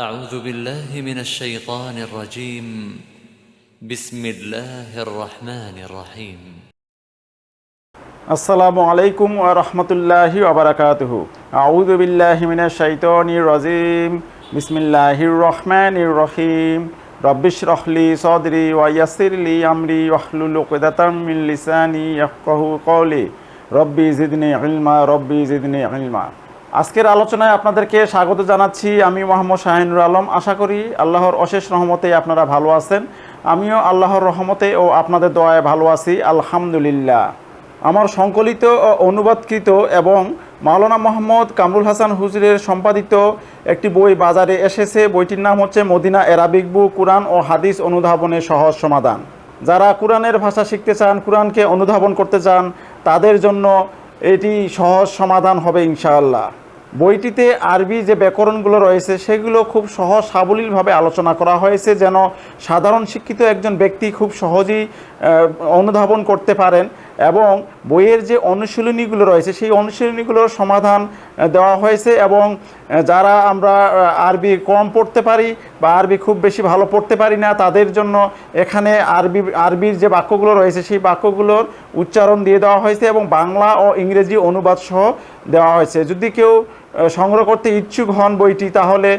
أعوذ بالله من الشيطان الرجيم بسم الله الرحمن الرحيم আসসালামু আলাইকুম ওয়া রাহমাতুল্লাহি ওয়া বারাকাতুহু। আউযু বিল্লাহি মিনাশ শাইতানির রাজিম। বিসমিল্লাহির রহমানির রহিম। রব্বিশরাহ লি সাদরি ওয়া ইয়াসসির লি আমরি ওয়াহলুল উকদাতাম মিন লিসানি ইয়াফকাহু কওলি। রব্বি জিদনি ইলমা, রব্বি জিদনি ইলমা। আজকের আলোচনায় আপনাদেরকে স্বাগত জানাচ্ছি। আমি মোহাম্মদ শাহিনুর আলম। আশা করি আল্লাহর অশেষ রহমতে আপনারা ভালো আছেন। আমিও আল্লাহর রহমতে ও আপনাদের দোয়ায় ভালো আছি, আলহামদুলিল্লাহ। আমার সংকলিত ও অনুবাদকৃত এবং মাওলানা মোহাম্মদ কামরুল হাসান হুজুরের সম্পাদিত একটি বই বাজারে এসেছে। বইটির নাম হচ্ছে মদিনা অ্যারাবিক বুক, কুরআন ও হাদিস অনুধাবনের সহজ সমাধান। যারা কুরআনের ভাষা শিখতে চান, কুরআনকে অনুধাবন করতে চান, তাদের জন্য এটি সহজ সমাধান হবে ইনশাআল্লাহ। বইটিতে আরবি যে ব্যাকরণগুলো রয়েছে সেগুলো খুব সহজ সাবলীলভাবে আলোচনা করা হয়েছে, যেন সাধারণ শিক্ষিত একজন ব্যক্তি খুব সহজেই অনুধাবন করতে পারেন। এবং বইয়ের যে অনুশীলনীগুলো রয়েছে সেই অনুশীলনীগুলোর সমাধান দেওয়া হয়েছে। এবং যারা আমরা আরবি কম পড়তে পারি বা আরবি খুব বেশি ভালো পড়তে পারি না, তাদের জন্য এখানে আরবির যে বাক্যগুলো রয়েছে সেই বাক্যগুলোর উচ্চারণ দিয়ে দেওয়া হয়েছে এবং বাংলা ও ইংরেজি অনুবাদ সহ দেওয়া হয়েছে। যদি কেউ সংগ্রহ করতে ইচ্ছুক হন বইটি, তাহলে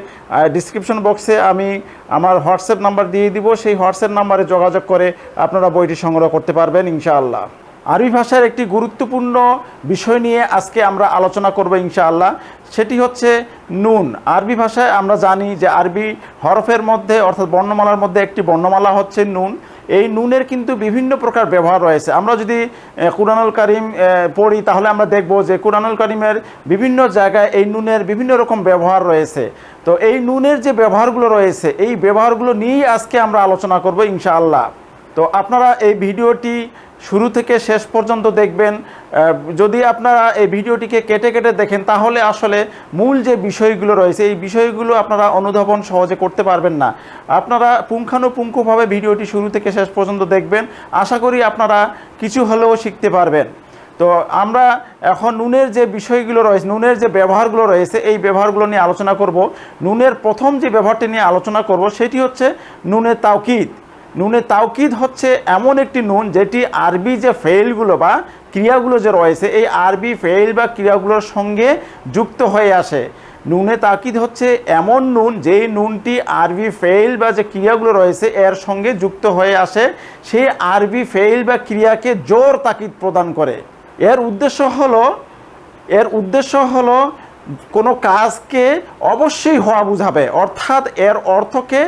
ডিসক্রিপশন বক্সে আমি আমার হোয়াটসঅ্যাপ নাম্বার দিয়ে দিব। সেই হোয়াটসঅ্যাপ নাম্বারে যোগাযোগ করে আপনারা বইটি সংগ্রহ করতে পারবেন ইনশাআল্লাহ। আরবি ভাষার একটি গুরুত্বপূর্ণ বিষয় নিয়ে আজকে আমরা আলোচনা করব ইনশাআল্লাহ। সেটি হচ্ছে নুন। আরবি ভাষায় আমরা জানি যে আরবি হরফের মধ্যে অর্থাৎ বর্ণমালার মধ্যে একটি বর্ণমালা হচ্ছে নুন। এই নুনের কিন্তু বিভিন্ন প্রকার ব্যবহার রয়েছে। আমরা যদি কুরআনুল কারীম পড়ি তাহলে আমরা দেখব যে কুরআনুল কারীমের বিভিন্ন জায়গায় এই নুনের বিভিন্ন রকম ব্যবহার রয়েছে। তো এই নুনের যে ব্যবহারগুলো রয়েছে এই ব্যবহারগুলো নিয়েই আজকে আমরা আলোচনা করব ইনশাআল্লাহ। তো আপনারা এই ভিডিওটি শুরু থেকে শেষ পর্যন্ত দেখবেন। যদি আপনারা এই ভিডিওটিকে কেটে কেটে দেখেন তাহলে আসলে মূল যে বিষয়গুলো রয়েছে এই বিষয়গুলো আপনারা অনুধাবন সহজে করতে পারবেন না। আপনারা পুঙ্খানুপুঙ্খভাবে ভিডিওটি শুরু থেকে শেষ পর্যন্ত দেখবেন, আশা করি আপনারা কিছু হলেও শিখতে পারবেন। তো আমরা এখন নুনের যে বিষয়গুলো রয়েছে, নুনের যে ব্যবহারগুলো রয়েছে এই ব্যবহারগুলো নিয়ে আলোচনা করব। নুনের প্রথম যে ব্যবহারটি নিয়ে আলোচনা করব সেটি হচ্ছে নুনে তাওকিদ। নুনে তাওকিদ হচ্ছে এমন একটি নুন যেটি আরবি যে ফেইলগুলো বা ক্রিয়াগুলো যে রয়েছে এই আরবি ফেইল বা ক্রিয়াগুলোর সঙ্গে যুক্ত হয়ে আসে। নুনে তাওকিদ হচ্ছে এমন নুন যেই নুনটি আরবি ফেইল বা যে ক্রিয়াগুলো রয়েছে এর সঙ্গে যুক্ত হয়ে আসে, সেই আরবি ফেইল বা ক্রিয়াকে জোর তাকিদ প্রদান করে। এর উদ্দেশ্য হলো কোনো কাজকে অবশ্যই হওয়া বোঝাবে, অর্থাৎ এর অর্থকে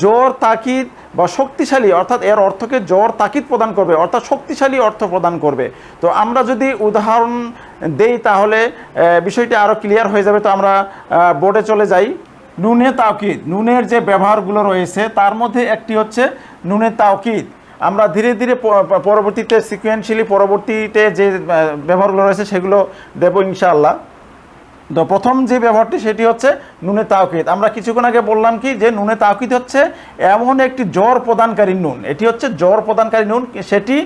জোর তাকিদ বা শক্তিশালী, অর্থাৎ এর অর্থকে জোর তাকিদ প্রদান করবে, অর্থাৎ শক্তিশালী অর্থ প্রদান করবে। তো আমরা যদি উদাহরণ দেই তাহলে বিষয়টি আরও ক্লিয়ার হয়ে যাবে। তো আমরা বোর্ডে চলে যাই। নুনে তাওকিদ, নুনের যে ব্যবহারগুলো রয়েছে তার মধ্যে একটি হচ্ছে নুনে তাওকিদ। আমরা ধীরে ধীরে পরবর্তীতে সিকুয়েন্সিয়ালি পরবর্তীতে যে ব্যবহারগুলো রয়েছে সেগুলো দেব ইনশাআল্লাহ। তো প্রথম যে ব্যবহারটি সেটি হচ্ছে নুনে তাওকিদ। আমরা কিছুক্ষণ আগে বললাম কি যে নুনে তাওকিদ হচ্ছে এমন একটি জোর প্রদানকারী নুন। এটি হচ্ছে জোর প্রদানকারী নুন, সেটি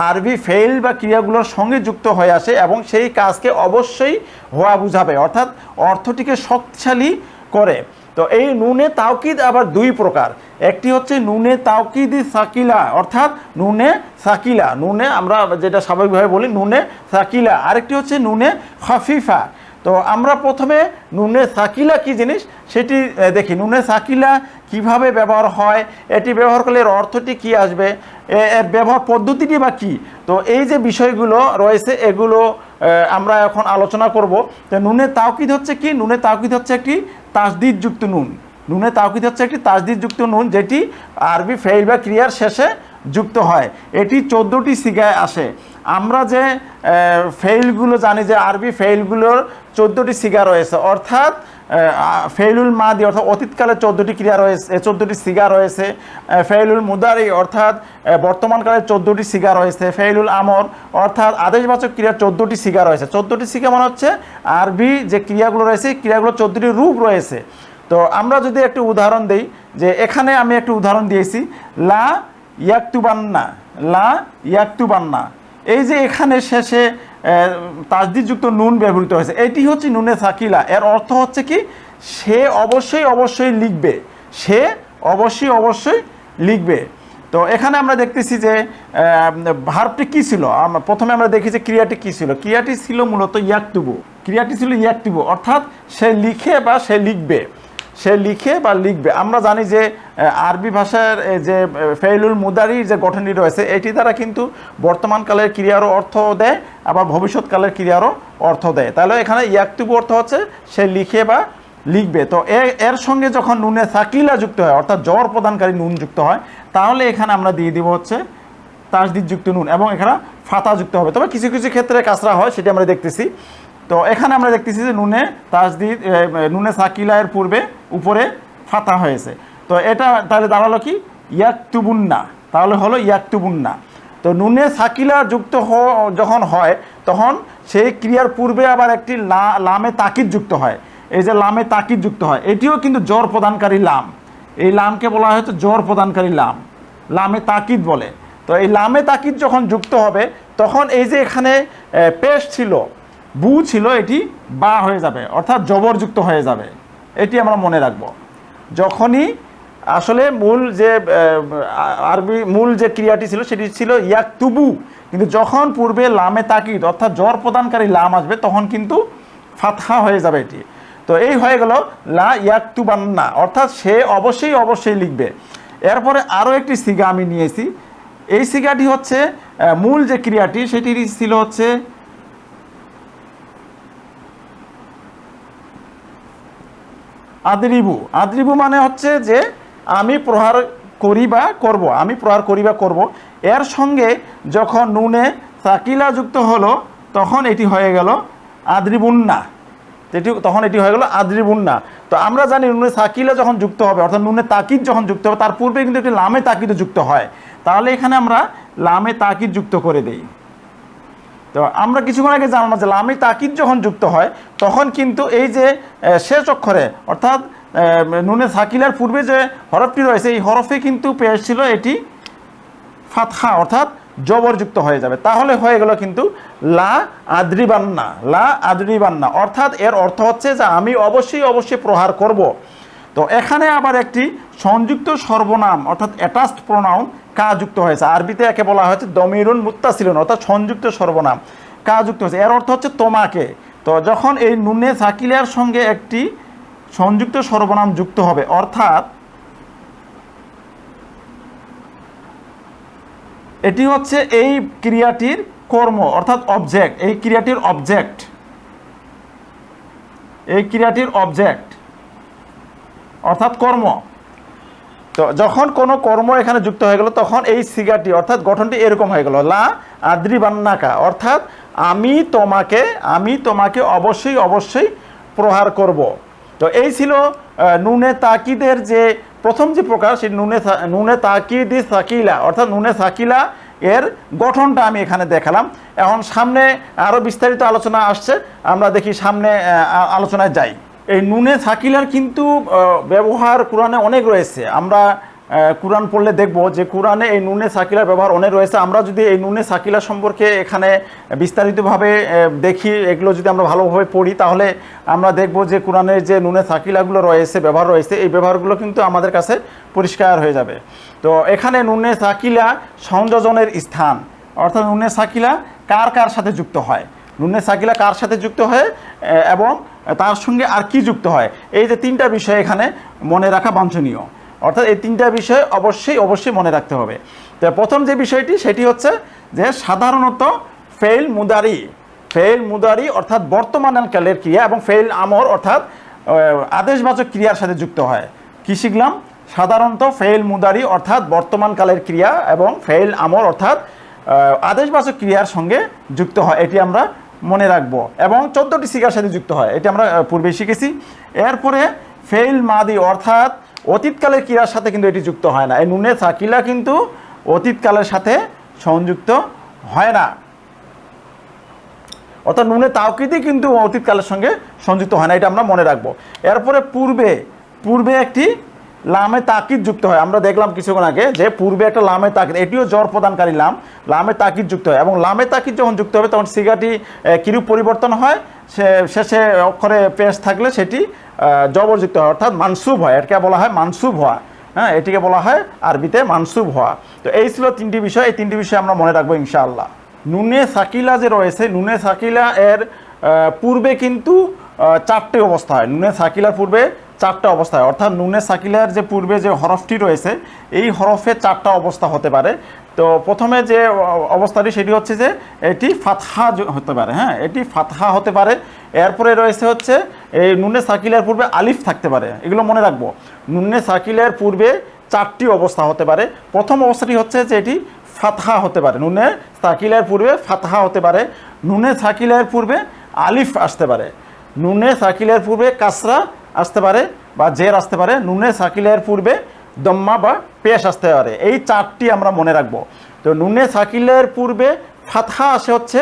আরবি ফেইল বা ক্রিয়াগুলোর সঙ্গে যুক্ত হয়ে আসে এবং সেই কাজকে অবশ্যই হওয়া বোঝাবে, অর্থাৎ অর্থটিকে শক্তিশালী করে। তো এই নুনে তাওকিদ আবার দুই প্রকার। একটি হচ্ছে নুনে তাওকিদি সাকিলা, অর্থাৎ নুনে সাকিলা, নুনে আমরা যেটা স্বাভাবিকভাবে বলি নুনে সাকিলা। আরেকটি হচ্ছে নুনে খফিফা। তো আমরা প্রথমে নুনে সাকিলা কি জিনিস সেটি দেখি। নুনে সাকিলা কিভাবে ব্যবহার হয়, এটি ব্যবহার করলে এর অর্থটি কি আসবে, এর ব্যবহার পদ্ধতিটি বা কী। তো এই যে বিষয়গুলো রয়েছে এগুলো আমরা এখন আলোচনা করব। তো নুনে তাওকিদ হচ্ছে কি? নুনে তাওকিদ হচ্ছে একটি তাসদিদযুক্ত নুন। নুনে তাওকিদ হচ্ছে একটি তাসদিদযুক্ত নুন যেটি আরবি ফেইল বা ক্রিয়ার শেষে যুক্ত হয়। এটি 14টি সিগায় আসে। আমরা যে ফেইলগুলো জানি যে আরবি ফেইলগুলোর 14টি সিগা রয়েছে, অর্থাৎ ফেইলুল মাদি অর্থাৎ অতীতকালে 14টি ক্রিয়া রয়েছে, 14টি সিগা রয়েছে। ফেইলুল মুদারি অর্থাৎ বর্তমানকালে 14টি সিগা রয়েছে। ফেইলুল আমর অর্থাৎ আদেশবাচক ক্রিয়ার 14টি সিগা রয়েছে। 14টি সিগা মানে হচ্ছে আরবি যে ক্রিয়াগুলো রয়েছে ক্রিয়াগুলো 14টি রূপ রয়েছে। তো আমরা যদি একটু উদাহরণ দিই, যে এখানে আমি একটু উদাহরণ দিয়েছি, লা ইয়াকতুবান্না, লা ইয়াকতুবান্না। এই যে এখানে শেষে তাসদিদযুক্ত নুন ব্যবহৃত হয়েছে, এটি হচ্ছে নুনে সাকিলা। এর অর্থ হচ্ছে কি সে অবশ্যই লিখবে, সে অবশ্যই লিখবে। তো এখানে আমরা দেখতেছি যে ভার্বটি কী ছিল, প্রথমে আমরা দেখি যে ক্রিয়াটি কী ছিল। ক্রিয়াটি ছিল মূলত ইয়াকতুবু, ক্রিয়াটি ছিল ইয়াকতুবু, অর্থাৎ সে লিখে বা সে লিখবে, সে লিখে বা লিখবে। আমরা জানি যে আরবি ভাষার যে ফেইলুল মুদারির যে গঠনটি রয়েছে এটি দ্বারা কিন্তু বর্তমানকালের ক্রিয়ারও অর্থ দেয়, আবার ভবিষ্যৎকালের ক্রিয়ারও অর্থ দেয়। তাহলে এখানে ইয়াকতুবু অর্থ হচ্ছে সে লিখে বা লিখবে। তো এর সঙ্গে যখন নুনে সাকিলা যুক্ত হয়, অর্থাৎ জ্বর প্রদানকারী নুন যুক্ত হয়, তাহলে এখানে আমরা দিয়ে দিব হচ্ছে তাসদিদ যুক্ত নুন, এবং এখানে ফাতা যুক্ত হবে। তবে কিছু কিছু ক্ষেত্রে কাসরা হয়, সেটি আমরা দেখতেছি। তো এখানে আমরা দেখতেছি যে নুনে তাসদিদ, নুনে সাকিলা এর পূর্বে উপরে ফাতা হয়েছে। তো এটা তাহলে দাঁড়ালো কি ইয়াকতুবুন্না, তাহলে হলো ইয়াকতুবুন্না। তো নুনে সাকিলা যুক্ত যখন হয় তখন সেই ক্রিয়ার পূর্বে আবার একটি লামে তাকিদ যুক্ত হয়। এই যে লামে তাকিদ যুক্ত হয় এটিও কিন্তু জ্বর প্রদানকারী লাম, এই লামকে বলা হয় হচ্ছে জ্বর প্রদানকারী লাম, লামে তাকিদ বলে। তো এই লামে তাকিদ যখন যুক্ত হবে তখন এই যে এখানে পেশ ছিল, বু ছিল, এটি বা হয়ে যাবে, অর্থাৎ জবরযুক্ত হয়ে যাবে। এটি আমরা মনে রাখবো। যখনই আসলে মূল যে আরবি মূল যে ক্রিয়াটি ছিল সেটি ছিল ইয়াকতুবু, কিন্তু যখন পূর্বে লামে তাকিদ অর্থাৎ জ্বর প্রদানকারী লাম আসবে তখন কিন্তু ফাতহা হয়ে যাবে এটি। তো এই হয়ে গেল লা ইয়াকতুবান্না, অর্থাৎ সে অবশ্যই লিখবে। এরপরে আরও একটি সিগা আমি নিয়েছি। এই সিগাটি হচ্ছে মূল যে ক্রিয়াটি সেটি ছিল হচ্ছে আদরিবু। আদরিবু মানে হচ্ছে যে আমি প্রহার করি বা করব, আমি প্রহার করি বা করব। এর সঙ্গে যখন নুনে সাকিলা যুক্ত হলো তখন এটি হয়ে গেল আদরিবুন্না, তখন এটি হয়ে গেল আদরিবুন্না। তো আমরা জানি নুনে সাকিলা যখন যুক্ত হবে, অর্থাৎ নুনে তাকিদ যখন যুক্ত হবে তার পূর্বে কিন্তু একটি লামে তাকিদও যুক্ত হয়। তাহলে এখানে আমরা লামে তাকিদ যুক্ত করে দেই। তো আমরা কিছুক্ষণ আগে জানলাম যে লামে তাকিদ যখন যুক্ত হয় তখন কিন্তু এই যে শেষ অক্ষরে অর্থাৎ নুনে সাকিলার পূর্বে যে হরফটি রয়েছে এই হরফে কিন্তু পেশ ছিল এটি ফাতহা, অর্থাৎ জবরযুক্ত হয়ে যাবে। তাহলে হয়ে গেল কিন্তু লা আদরিবান্না, লা আদরিবান্না, অর্থাৎ এর অর্থ হচ্ছে যে আমি অবশ্যই প্রহার করব। তো এখানে আবার একটি সংযুক্ত সর্বনাম অর্থাৎ অ্যাটাচড প্রোনাউন কা যুক্ত হয়েছে। আরবিতে একে বলা হয়েছে দমিরুন মুত্তাসিলুন, অর্থাৎ সংযুক্ত সর্বনাম কা যুক্ত হয়েছে। এর অর্থ হচ্ছে তোমাকে। তো যখন এই নুনে সাকিলার সঙ্গে একটি সংযুক্ত সর্বনাম যুক্ত হবে, অর্থাৎ এটি হচ্ছে এই ক্রিয়াটির কর্ম অর্থাৎ অবজেক্ট, এই ক্রিয়াটির অবজেক্ট, এই ক্রিয়াটির অবজেক্ট অর্থাৎ কর্ম। তো যখন কোনো কর্ম এখানে যুক্ত হয়ে গেল তখন এই সিগাটি অর্থাৎ গঠনটি এরকম হয়ে গেল লা আদ্রিবান্নাকা, অর্থাৎ আমি তোমাকে অবশ্যই প্রহার করব। তো এই ছিল নুনে তাকিদের যে প্রথম যে প্রকার, সেই নুনে তাকিদি সাকিলা অর্থাৎ নুনে সাকিলা এর গঠনটা আমি এখানে দেখালাম। এখন সামনে আরও বিস্তারিত আলোচনা আসছে, আমরা দেখি সামনে আলোচনায় যাই। এই নুনে সাকিলার কিন্তু ব্যবহার কোরআনে অনেক রয়েছে। আমরা কোরআন পড়লে দেখব যে কোরআনে এই নুনে সাকিলার ব্যবহার অনেক রয়েছে। আমরা যদি এই নুনে সাকিলা সম্পর্কে এখানে বিস্তারিতভাবে দেখি, এগুলো যদি আমরা ভালোভাবে পড়ি তাহলে আমরা দেখব যে কোরআনের যে নুনে সাকিলাগুলো রয়েছে, ব্যবহার রয়েছে, এই ব্যবহারগুলো কিন্তু আমাদের কাছে পরিষ্কার হয়ে যাবে। তো এখানে নুনে সাকিলা সংযোজনের স্থান, অর্থাৎ নুনে সাকিলা কার সাথে যুক্ত হয়, নুনে সাকিলা কার সাথে যুক্ত হয় এবং তার সঙ্গে আর কি যুক্ত হয়, এই যে তিনটা বিষয় এখানে মনে রাখা বাঞ্ছনীয়। অর্থাৎ এই তিনটা বিষয় অবশ্যই মনে রাখতে হবে। তো প্রথম যে বিষয়টি সেটি হচ্ছে যে সাধারণত ফেইল মুদারি অর্থাৎ বর্তমানকালের ক্রিয়া এবং ফেইল আমর অর্থাৎ আদেশবাচক ক্রিয়ার সাথে যুক্ত হয়। কি শিখলাম? সাধারণত ফেইল মুদারি অর্থাৎ বর্তমানকালের ক্রিয়া এবং ফেইল আমর অর্থাৎ আদেশবাচক ক্রিয়ার সঙ্গে যুক্ত হয়, এটি আমরা মনে রাখবো। এবং 14টি সিগার সাথে যুক্ত হয়, এটি আমরা পূর্বেই শিখেছি। এরপরে ফেইল মাদি অর্থাৎ অতীতকালের ক্রিয়ার সাথে কিন্তু এটি যুক্ত হয় না। এই নুনে সাকিলা কিন্তু অতীতকালের সাথে সংযুক্ত হয় না, অর্থাৎ নুনে তাওকিদই কিন্তু অতীতকালের সঙ্গে সংযুক্ত হয় না, এটা আমরা মনে রাখবো। এরপরে পূর্বে একটি লামে তাকিদ যুক্ত হয়। আমরা দেখলাম কিছুক্ষণ আগে যে পূর্বে একটা লামে তাকিদ, এটিও জ্বর প্রদানকারী লামে তাকিদ যুক্ত হয়। এবং লামে তাকিদ যখন যুক্ত হবে তখন সিগাটি কিরূপ পরিবর্তন হয় শেষে অক্ষরে পেশ থাকলে সেটি জবরযুক্ত হয়, অর্থাৎ মানসুব হয়। এটাকে বলা হয় মানসুব হওয়া। হ্যাঁ, এটিকে বলা হয় আরবিতে মানসুব হওয়া। তো এই ছিল 3টি বিষয়। এই 3টি বিষয় আমরা মনে রাখবো ইনশাআল্লাহ। নুনে সাকিলা যে রয়েছে, নুনে সাকিলা এর পূর্বে কিন্তু 4টে অবস্থা হয়। নুনে সাকিলার পূর্বে 4টা অবস্থা হয়, অর্থাৎ নুনে সাকিলার যে পূর্বে যে হরফটি রয়েছে এই হরফে 4টা অবস্থা হতে পারে। তো প্রথমে যে অবস্থাটি সেটি হচ্ছে যে এটি ফাতহা হতে পারে। হ্যাঁ, এটি ফাতহা হতে পারে। এরপরে রয়েছে হচ্ছে এই নুনে সাকিলার পূর্বে আলিফ থাকতে পারে। এগুলো মনে রাখবো। নুনে সাকিলার পূর্বে 4টি অবস্থা হতে পারে। প্রথম অবস্থাটি হচ্ছে যে এটি ফাতহা হতে পারে। নুনে সাকিলার পূর্বে ফাতহা হতে পারে। নুনে সাকিলার পূর্বে আলিফ আসতে পারে। নুনে সাকিলার পূর্বে কাসরা আসতে পারে বা জের আসতে পারে। নুনে সাকিলার পূর্বে দম্মা বা পেশ আসতে পারে। এই 4টি আমরা মনে রাখবো। তো নুনে সাকিলের পূর্বে ফাতহা আসে হচ্ছে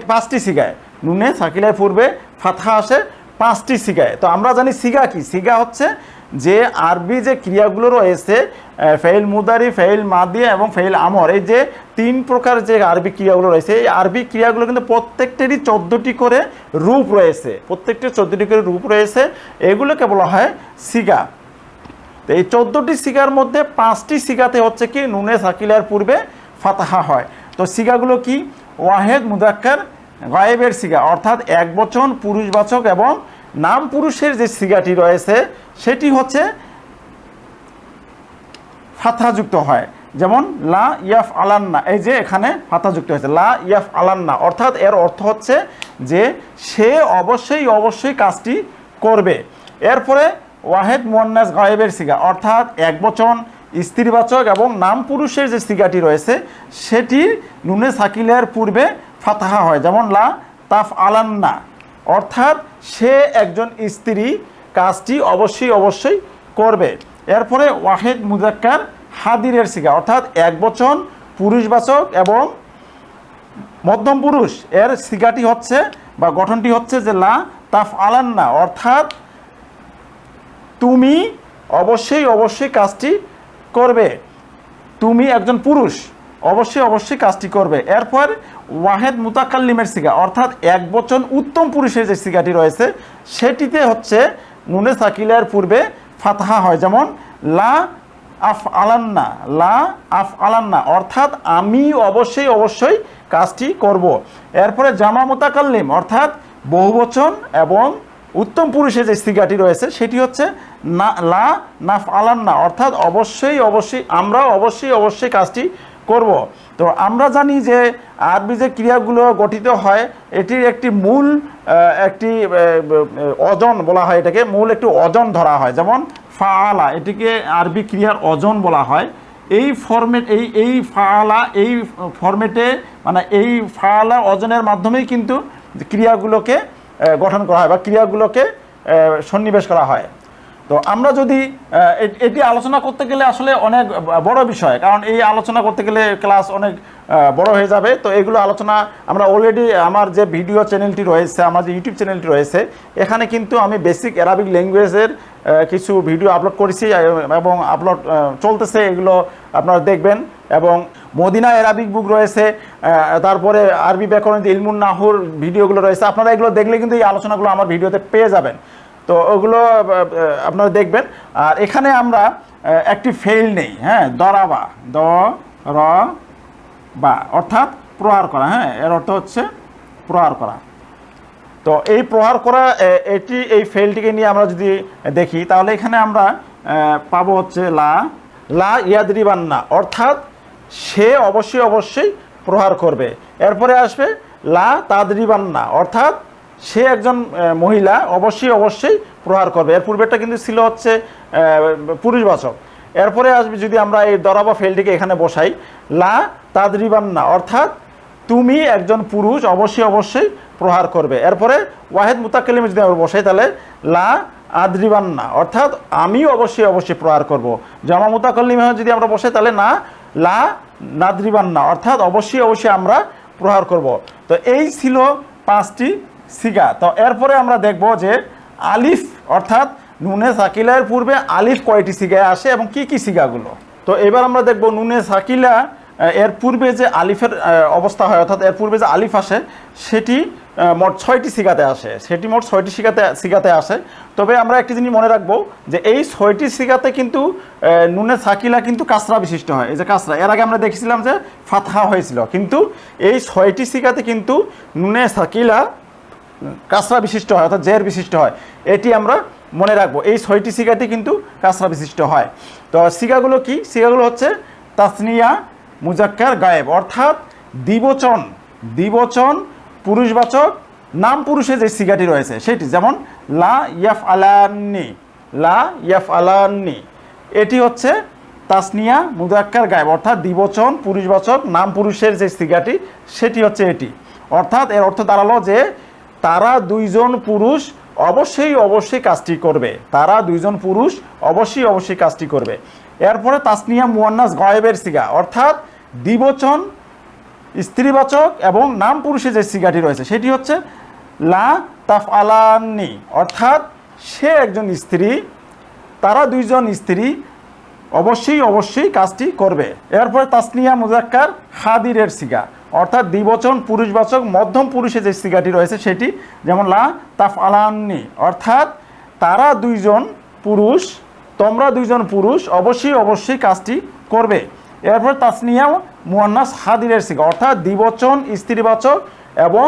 5টি সিগায়। নুনে সাকিলের পূর্বে ফাতহা আসে 5টি সিগায়। তো আমরা জানি সিগা কি। সিগা হচ্ছে যে আরবি যে ক্রিয়াগুলো রয়েছে, ফেইল মুদারি, ফেইল মাদি এবং ফেইল আমর, এই যে 3 প্রকার যে আরবি ক্রিয়াগুলো রয়েছে, এই আরবি ক্রিয়াগুলো কিন্তু প্রত্যেকটারই 14টি করে রূপ রয়েছে। প্রত্যেকটির 14টি করে রূপ রয়েছে। এগুলোকে বলা হয় সিগা। তো এই 14টি সিগার মধ্যে 5টি সিগাতে হচ্ছে কি নুনে সাকিলার পূর্বে ফাতহা হয়। তো সিগাগুলো কি? ওয়াহেদ মুদাক্কার গায়েবের সিগা, অর্থাৎ এক বচন পুরুষবাচক এবং নাম পুরুষের যে সিগাটি রয়েছে সেটি হচ্ছে ফাতহাযুক্ত হয়। যেমন লা ইয়াফ আলান্না, এই যে এখানে ফাতহাযুক্ত হয়েছে লা ইয়াফ আলান্না, অর্থাৎ এর অর্থ হচ্ছে যে সে অবশ্যই কাজটি করবে। এরপরে ওয়াহেদ মুয়ান্নাস গায়েবের সিগা, অর্থাৎ এক বচন স্ত্রীবাচক এবং নাম পুরুষের যে সিগাটি রয়েছে সেটি নুনে সাকিলের পূর্বে ফাতহা হয়। যেমন লা তাফ আলান্না, অর্থাৎ সে একজন স্ত্রী, কাজটি অবশ্যই করবে। এরপরে ওয়াহেদ মুজাক্কার হাদিরের সিগা, অর্থাৎ এক বচন পুরুষবাচক এবং মধ্যম পুরুষ এর সিগাটি হচ্ছে বা গঠনটি হচ্ছে যে লা তাফ আলান্না, অর্থাৎ তুমি অবশ্যই কাজটি করবে। তুমি একজন পুরুষ, অবশ্যই কাজটি করবে। এরপর ওয়াহেদ মুতাকাল্লিমের সিগা, অর্থাৎ এক বচন উত্তম পুরুষের যে সিগাটি রয়েছে সেটিতে হচ্ছে নুনে সাকিলার পূর্বে ফাতহা হয়। যেমন লা আফ আলান্না, লা আফ আলান্না, অর্থাৎ আমি অবশ্যই কাজটি করব। এরপরে জামা মুতাকাল্লিম, অর্থাৎ বহুবচন এবং উত্তম পুরুষের যে সিগাটি রয়েছে সেটি হচ্ছে না লা নাফ আলান্না, অর্থাৎ অবশ্যই আমরা অবশ্যই কাজটি করব। তো আমরা জানি যে আরবি যে ক্রিয়াগুলো গঠিত হয় এটির একটি মূল একটি ওজন বলা হয়, এটাকে মূল একটি ওজন ধরা হয়। যেমন ফাআলা, এটিকে আরবি ক্রিয়ার ওজন বলা হয়। এই ফরম্যাট এই ফাআলা এই ফরম্যাটে মানে এই ফাআলা ওজনের মাধ্যমেই কিন্তু ক্রিয়াগুলোকে গঠন করা হয় বা ক্রিয়াগুলোকে সন্নিবেশ করা হয়। তো আমরা যদি এটি আলোচনা করতে গেলে আসলে অনেক বড় বিষয়, কারণ এই আলোচনা করতে গেলে ক্লাস অনেক বড় হয়ে যাবে। তো এগুলো আলোচনা আমরা অলরেডি আমার যে ভিডিও চ্যানেলটি রয়েছে, আমার যে ইউটিউব চ্যানেলটি রয়েছে, এখানে কিন্তু আমি বেসিক অ্যারাবিক ল্যাঙ্গুয়েজের কিছু ভিডিও আপলোড করেছি এবং আপলোড চলতেছে, এগুলো আপনারা দেখবেন। এবং মদিনা অ্যারাবিক বুক রয়েছে, তারপরে আরবি ব্যাকরণ যে ইলমুন নাহুর ভিডিওগুলো রয়েছে, আপনারা এগুলো দেখলে কিন্তু এই আলোচনাগুলো আমার ভিডিওতে পেয়ে যাবেন। তো ওগুলো আপনারা দেখবেন। আর এখানে আমরা একটি ফেইল নেই। হ্যাঁ, দরাবা, দ র বা, অর্থাৎ প্রহার করা। হ্যাঁ, এর অর্থ হচ্ছে প্রহার করা। তো এই প্রহার করা এই ফেইলটিকে নিয়ে আমরা যদি দেখি তাহলে এখানে আমরা পাবো হচ্ছে লা ইয়াদরিবান্না, অর্থাৎ সে অবশ্যই প্রহার করবে। এরপরে আসবে লা তাদরিবান্না, অর্থাৎ সে একজন মহিলা অবশ্যই প্রহার করবে। এর পূর্বেরটা কিন্তু ছিল হচ্ছে পুরুষবাচক। এরপরে আসবে যদি আমরা এই দরাবা ফেলটিকে এখানে বসাই, লা তাদরিবান্না, অর্থাৎ তুমি একজন পুরুষ অবশ্যই প্রহার করবে। এরপরে ওয়াহেদ মুতাকাল্লিমে যদি আমরা বসাই তাহলে লা আদরিবান্না, অর্থাৎ আমি অবশ্যই প্রহার করব। জামা মুতাকাল্লিমে যদি আমরা বসাই তাহলে লা নাদরিবান্না, অর্থাৎ অবশ্যই আমরা প্রহার করব। তো এই ছিল 5টি সিগা। তো এরপরে আমরা দেখব যে আলিফ, অর্থাৎ নুনে সাকিলার পূর্বে আলিফ কয়টি সিগায় আসে এবং কি সিগাগুলো। তো এবার আমরা দেখব নুনে সাকিলা এর পূর্বে যে আলিফের অবস্থা হয়, অর্থাৎ এর পূর্বে যে আলিফ আসে সেটি মোট 6টি সিগাতে আসে, সেটি মোট 6টি সিগাতে আসে। তবে আমরা একটি জিনিস মনে রাখবো যে এই 6টি সিগাতে কিন্তু নুনে সাকিলা কিন্তু কাসরা বিশিষ্ট হয়। এই যে কাসরা, এর আগে আমরা দেখেছিলাম যে ফাতহা হয়েছিল, কিন্তু এই 6টি সিগাতে কিন্তু নুনে সাকিলা কাসরা বিশিষ্ট হয়, অর্থাৎ জের বিশিষ্ট হয়। এটি আমরা মনে রাখবো, এই 6টি সিগাতে কিন্তু কাসরা বিশিষ্ট হয়। তো সিগাগুলো কি? সিগাগুলো হচ্ছে তাসনিয়া মুজাক্কার গায়েব, অর্থাৎ দ্বিবচন পুরুষবাচক নাম পুরুষে যে সিগাটি রয়েছে সেটি, যেমন লা ইয়াফ আলান্নি, এটি হচ্ছে তাসনিয়া মুজাক্কার গায়েব, অর্থাৎ দ্বিবচন পুরুষবাচক নাম পুরুষের যে সিগাটি সেটি হচ্ছে এটি। অর্থাৎ এর অর্থ দাঁড়ালো যে তারা দুইজন পুরুষ অবশ্যই কাজটি করবে, তারা দুইজন পুরুষ অবশ্যই কাজটি করবে। এরপরে তাসনিয়া মুয়ান্নাস গায়েবের সিগা, অর্থাৎ দ্বিবচন স্ত্রীবাচক এবং নাম পুরুষে যে সিগাটি রয়েছে সেটি হচ্ছে লা তাফআলান্নি, অর্থাৎ সে একজন স্ত্রী, তারা দুইজন স্ত্রী অবশ্যই কাজটি করবে। এরপরে তাসনিয়া মুজাক্কার হাদিরের সিগা, অর্থাৎ দ্বিবচন পুরুষবাচক মধ্যম পুরুষে যে সিগাটি রয়েছে সেটি, যেমন লা তাফআলান্নি, অর্থাৎ তারা দুইজন পুরুষ, তোমরা দুইজন পুরুষ অবশ্যই কাজটি করবে। এরপর তাসনিয়া মুয়ান্নাস হাদিরের সিগা, অর্থাৎ দ্বিবচন স্ত্রীবাচক এবং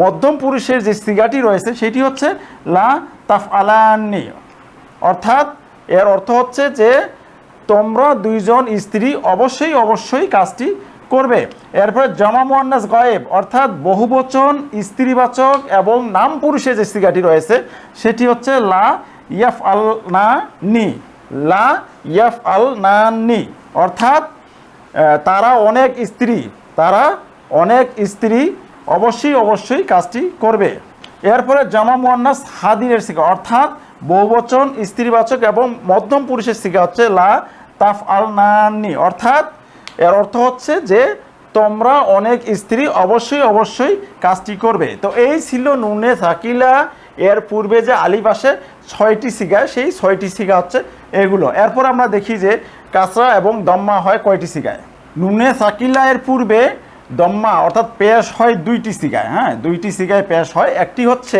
মধ্যম পুরুষের যে সিগাটি রয়েছে সেটি হচ্ছে লা তাফআলান্নি, অর্থাৎ এর অর্থ হচ্ছে যে তোমরা দুইজন স্ত্রী অবশ্যই কাজটি করবে। এরপরে জামা মুয়ান্নাস গায়েব, অর্থাৎ বহুবচন স্ত্রীবাচক এবং নাম পুরুষের যে সিগাটি রয়েছে সেটি হচ্ছে লা ইয়াফআলনানি, অর্থাৎ তারা অনেক স্ত্রী অবশ্যই কাজটি করবে। এরপরে জামা মুয়ান্নাস হাদিরের সিগা, অর্থাৎ বহুবচন স্ত্রীবাচক এবং মধ্যম পুরুষের সিগা হচ্ছে লা তাফআলনানি, অর্থাৎ এর অর্থ হচ্ছে যে তোমরা অনেক স্ত্রী অবশ্যই কাজটি করবে। তো এই ছিল নুনে সাকিলা এর পূর্বে যে আলিফ আসে 6টি সিগা, সেই 6টি সিগা হচ্ছে এগুলো। এরপর আমরা দেখি যে কাসরা এবং দম্মা হয় কয়টি সিগায়। নুনে সাকিলা এর পূর্বে দম্মা অর্থাৎ পেশ হয় 2টি সিগায়, হ্যাঁ 2টি সিগায় পেশ হয়। একটি হচ্ছে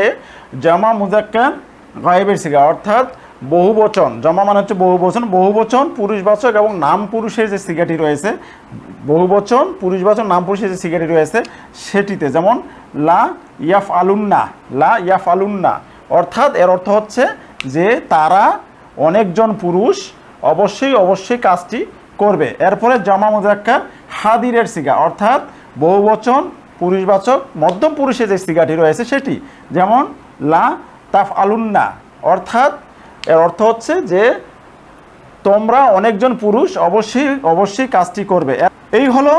জামা মুজাক্কার গায়েবের সিগা, অর্থাৎ বহুবচন, জামা মানে হচ্ছে বহুবচন পুরুষবাচক এবং নাম পুরুষের যে সিগাটি রয়েছে, বহুবচন পুরুষবাচক নাম পুরুষের যে সিগাটি রয়েছে সেটিতে, যেমন লা ইয়াফআলুন্না, অর্থাৎ এর অর্থ হচ্ছে যে তারা অনেকজন পুরুষ অবশ্যই কাজটি করবে। এরপরে জামা মুজাক্কার হাদিরের সিগা, অর্থাৎ বহুবচন পুরুষবাচক মধ্যম পুরুষের যে সিগাটি রয়েছে সেটি, যেমন লা তাফআলুন্না, অর্থাৎ এর অর্থ হচ্ছে যে তোমরা অনেকজন পুরুষ অবশ্যই কাজটি করবে। এই হলো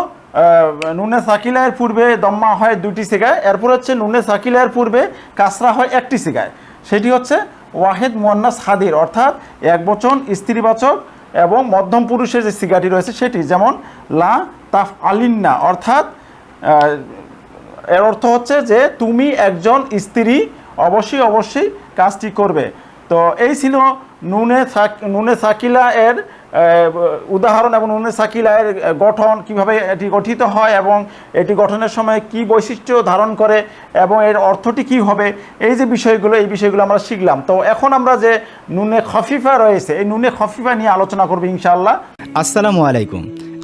নুনে সাকিলা এর পূর্বে দম্মা হয় 2টি সিগায়। এরপর হচ্ছে নুনে সাকিলা এর পূর্বে কাসরা হয় 1টি সিগায়, সেটি হচ্ছে ওয়াহিদ মুয়ান্নাস হাদির, অর্থাৎ একবচন স্ত্রীবাচক এবং মধ্যম পুরুষের যে সিগাটি রয়েছে সেটি, যেমন লা তাফআলিন্না, অর্থাৎ এর অর্থ হচ্ছে যে তুমি একজন স্ত্রী অবশ্যই কাজটি করবে। তো এই ছিল নুনে সাকিলা এর উদাহরণ এবং নুনে সাকিলা এর গঠন, কিভাবে এটি গঠিত হয় এবং এটি গঠনের সময় কি বৈশিষ্ট্য ধারণ করে এবং এর অর্থটি কি হবে, এই বিষয়গুলো আমরা শিখলাম। তো এখন আমরা যে নুনে খফিফা রয়েছে এই নুনে খফিফা নিয়ে আলোচনা করব ইনশাআল্লাহ। আসসালামু আলাইকুম।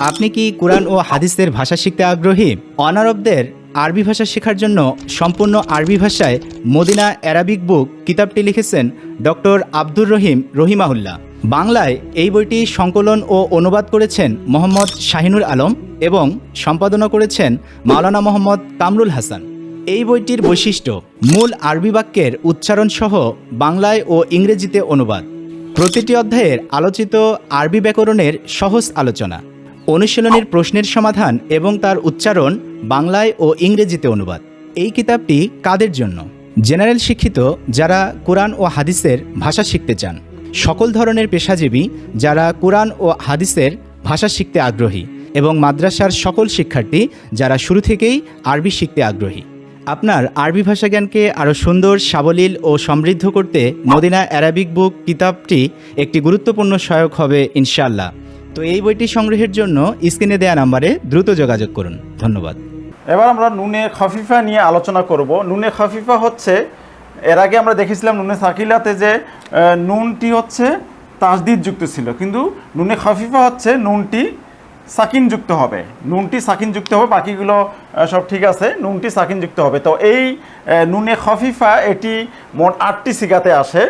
আপনি কি কোরআন ও হাদিসের ভাষা শিখতে আগ্রহী? অনারবদের আরবি ভাষা শেখার জন্য সম্পূর্ণ আরবি ভাষায় মদিনা অ্যারাবিক বুক কিতাবটি লিখেছেন ডক্টর আব্দুর রহিম রহিমাহুল্লাহ। বাংলায় এই বইটি সংকলন ও অনুবাদ করেছেন মোহাম্মদ শাহিনুর আলম এবং সম্পাদনা করেছেন মাওলানা মোহাম্মদ কামরুল হাসান। এই বইটির বৈশিষ্ট্য: মূল আরবি বাক্যের উচ্চারণ সহ বাংলায় ও ইংরেজিতে অনুবাদ, প্রতিটি অধ্যায়ের আলোচিত আরবি ব্যাকরণের সহজ আলোচনা, অনুশীলনের প্রশ্নের সমাধান এবং তার উচ্চারণ বাংলায় ও ইংরেজিতে অনুবাদ। এই কিতাবটি কাদের জন্য? জেনারেল শিক্ষিত যারা কোরআন ও হাদিসের ভাষা শিখতে চান, সকল ধরনের পেশাজীবী যারা কোরআন ও হাদিসের ভাষা শিখতে আগ্রহী এবং মাদ্রাসার সকল শিক্ষার্থী যারা শুরু থেকেই আরবি শিখতে আগ্রহী। আপনার আরবি ভাষা জ্ঞানকে আরও সুন্দর, সাবলীল ও সমৃদ্ধ করতে মদিনা অ্যারাবিক বুক কিতাবটি একটি গুরুত্বপূর্ণ সহায়ক হবে ইনশাআল্লাহ। তো এই বইটি সংগ্রহের জন্য স্ক্রিনে দেওয়া নাম্বারে দ্রুত যোগাযোগ করুন। ধন্যবাদ। এবার আমরা নুনে খফিফা নিয়ে আলোচনা করব। নুনে খফিফা হচ্ছে, এর আগে আমরা দেখেছিলাম নুনে সাকিলাতে যে নুনটি হচ্ছে তাসদিদ যুক্ত ছিল, কিন্তু নুনে খফিফা হচ্ছে নুনটি সাকিন যুক্ত হবে, নুনটি সাকিন যুক্ত হবে, বাকিগুলো সব ঠিক আছে, নুনটি সাকিন যুক্ত হবে। তো এই নুনে খফিফা এটি মোট 8টি সিগাতে আসে।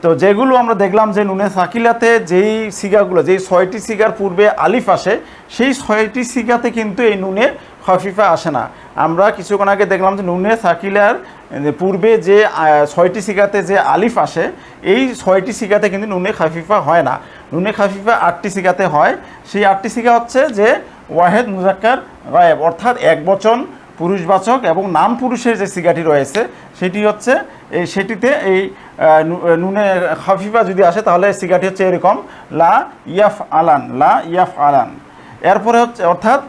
তো যেগুলো আমরা দেখলাম যে নুনে সাকিলাতে যেই সিগাগুলো, যেই 6টি সিগার পূর্বে আলিফ আসে, সেই 6টি সিগাতে কিন্তু এই নুনে খফিফা আসে না। আমরা কিছুক্ষণ আগে দেখলাম যে নুনে সাকিলার পূর্বে যে 6টি সিগাতে যে আলিফ আসে, এই 6টি সিগাতে কিন্তু নুনে খফিফা হয় না। নুনে খফিফা 8টি সিগাতে হয়। সেই 8টি সিগা হচ্ছে যে ওয়াহেদ মুজাক্কার গায়েব, অর্থাৎ একবচন পুরুষবাচক এবং নাম পুরুষের যে সিগাটি রয়েছে সেটি হচ্ছে সেটিতে এই নুনে খফিফা যদি আসে তাহলে সিগাটি হচ্ছে এরকম, লা ইয়াফ আলান, লা ইয়াফ আলান। এরপরে হচ্ছে অর্থাৎ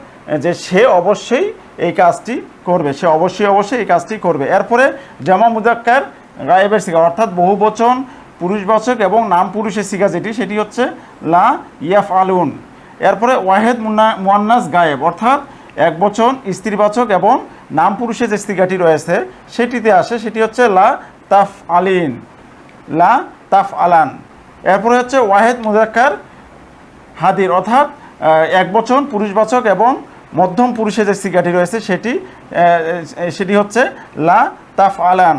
যে সে অবশ্যই এই কাজটি করবে, সে অবশ্যই এই কাজটি করবে। এরপরে জামা মুজাক্কার গায়েবের সিগা, অর্থাৎ বহুবচন পুরুষবাচক এবং নাম পুরুষের সিগা যেটি, সেটি হচ্ছে লা ইয়াফ আলুন। এরপরে ওয়াহেদ মুয়ান্নাস গায়েব, অর্থাৎ একবচন স্ত্রীবাচক এবং নাম পুরুষের যে সিগাটি রয়েছে সেটিতে আসে, সেটি হচ্ছে লা তাফ আলিন, লা তাফ আলান। এরপরে হচ্ছে ওয়াহেদ মুজাক্কার হাদির, অর্থাৎ একবচন পুরুষবাচক এবং মধ্যম পুরুষের যে সিগাটি রয়েছে সেটি হচ্ছে লা তাফ আলান।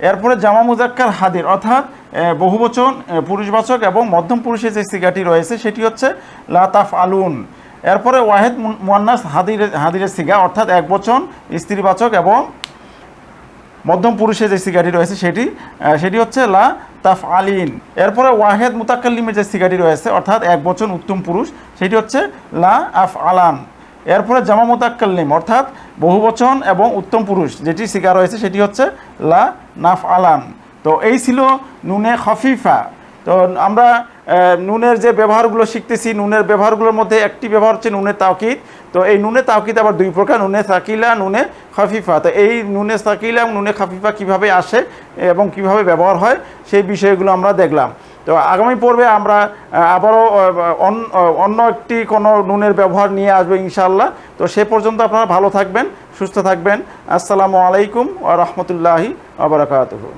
এরপরে জামা মুজাক্কার হাদির, অর্থাৎ বহুবচন পুরুষবাচক এবং মধ্যম পুরুষের যে সিগাটি রয়েছে সেটি হচ্ছে লা তাফ আলুন। এরপরে ওয়াহেদ মুয়ান্নাস হাদিরের সিগা, অর্থাৎ একবচন স্ত্রীবাচক এবং মধ্যম পুরুষের যে সিগাটি রয়েছে সেটি হচ্ছে লা তাফ আলিন। এরপরে ওয়াহেদ মুতাকাল্লিমের যে সিগাটি রয়েছে, অর্থাৎ একবচন উত্তম পুরুষ, সেটি হচ্ছে লা আফ আলান। এরপরে জামা মুতাকাল্লিম, অর্থাৎ বহুবচন এবং উত্তম পুরুষ যেটি সিগা রয়েছে সেটি হচ্ছে লা নাফ আলান। তো এই ছিল নুনে খফিফা। তো আমরা নুনের যে ব্যবহারগুলো শিখতেছি, নুনের ব্যবহারগুলোর মধ্যে একটি ব্যবহার হচ্ছে নুনে তাওকিদ। তো এই নুনে তাওকিদ আবার দুই প্রকার, নুনে সাকিলা, নুনে খফিফা। তো এই নুনে সাকিলা এবং নুনে খফিফা কীভাবে আসে এবং কিভাবে ব্যবহার হয় সেই বিষয়গুলো আমরা দেখলাম। তো আগামী পর্বে আমরা আবারও অন্য একটি কোনো নুনের ব্যবহার নিয়ে আসবো ইনশাআল্লাহ। তো সে পর্যন্ত আপনারা ভালো থাকবেন, সুস্থ থাকবেন। আসসালামু আলাইকুম ওয়া রাহমাতুল্লাহি ওয়া বারাকাতুহু।